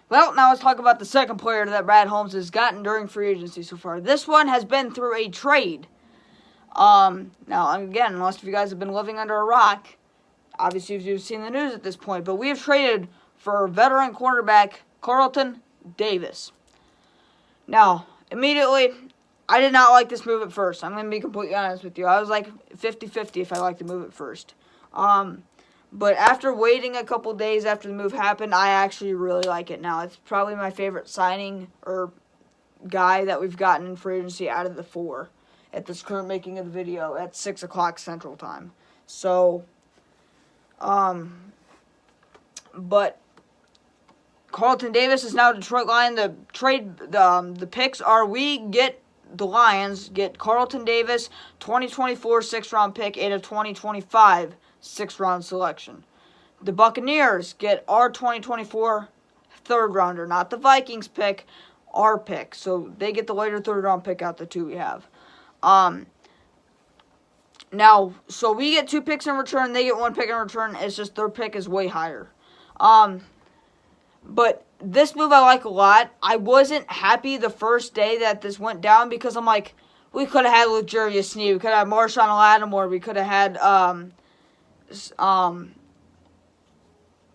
Well, now let's talk about the second player that Brad Holmes has gotten during free agency so far. This one has been through a trade. Now, again, unless you guys have been living under a rock, obviously you've seen the news at this point, but we have traded for veteran cornerback Carlton Davis. Now, immediately, I did not like this move at first. I'm going to be completely honest with you. I was like 50-50 if I liked the move at first. But after waiting a couple days after the move happened, I actually really like it now. It's probably my favorite signing or guy that we've gotten in free agency out of the four at this current making of the video at 6 o'clock Central Time. So, but Carlton Davis is now Detroit Lion. The picks are the Lions get Carlton Davis, 2024 6th-round pick, and a 2025 6th-round selection. The Buccaneers get our 2024 3rd-rounder, not the Vikings pick, our pick. So they get the later 3rd-round pick out the two we have. Now, so we get 2 picks in return, they get 1 pick in return. It's just their pick is way higher. But this move I like a lot. I wasn't happy the first day that this went down because I'm like, we could have had L'Jarius Sneed, we could have had Marshawn Lattimore, we could have had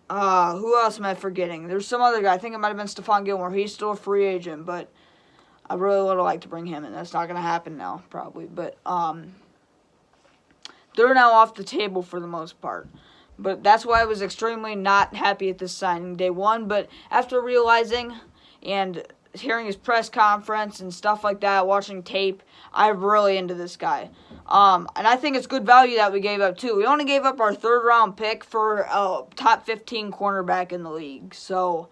who else am I forgetting? There's some other guy. I think it might have been Stephon Gilmore. He's still a free agent, but I really would have liked to bring him in. That's not going to happen now, probably. But they're now off the table for the most part. But that's why I was extremely not happy at this signing day one. But after realizing and hearing his press conference and stuff like that, watching tape, I'm really into this guy. And I think it's good value that we gave up, too. We only gave up our 3rd-round pick for a top 15 cornerback in the league. So,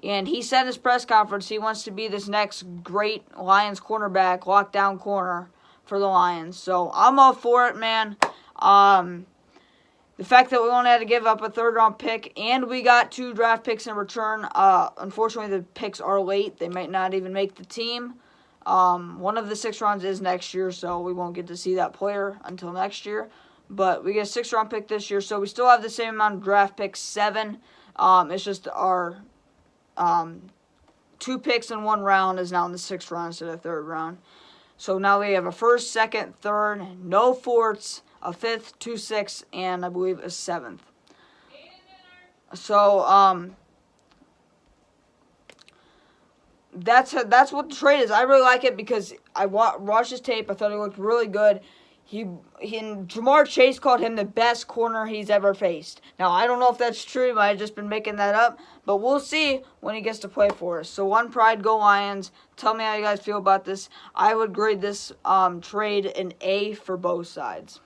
and he said in his press conference he wants to be this next great Lions cornerback, lockdown corner for the Lions. So, I'm all for it, man. The fact that we only had to give up a 3rd-round pick and we got 2 draft picks in return, unfortunately the picks are late. They might not even make the team. One of the 6 rounds is next year, so we won't get to see that player until next year. But we get a 6th-round pick this year, so we still have the same amount of draft picks, 7. It's just our 2 picks in 1 round is now in the 6th round instead of 3rd round. So now we have a 1st, 2nd, 3rd, no 4ths, a 5th, 2 6ths, and I believe a 7th. So, that's what the trade is. I really like it because I watched his tape. I thought he looked really good. And Jamar Chase called him the best corner he's ever faced. Now, I don't know if that's true. He might have just been making that up. But we'll see when he gets to play for us. So, One Pride, go Lions. Tell me how you guys feel about this. I would grade this trade an A for both sides.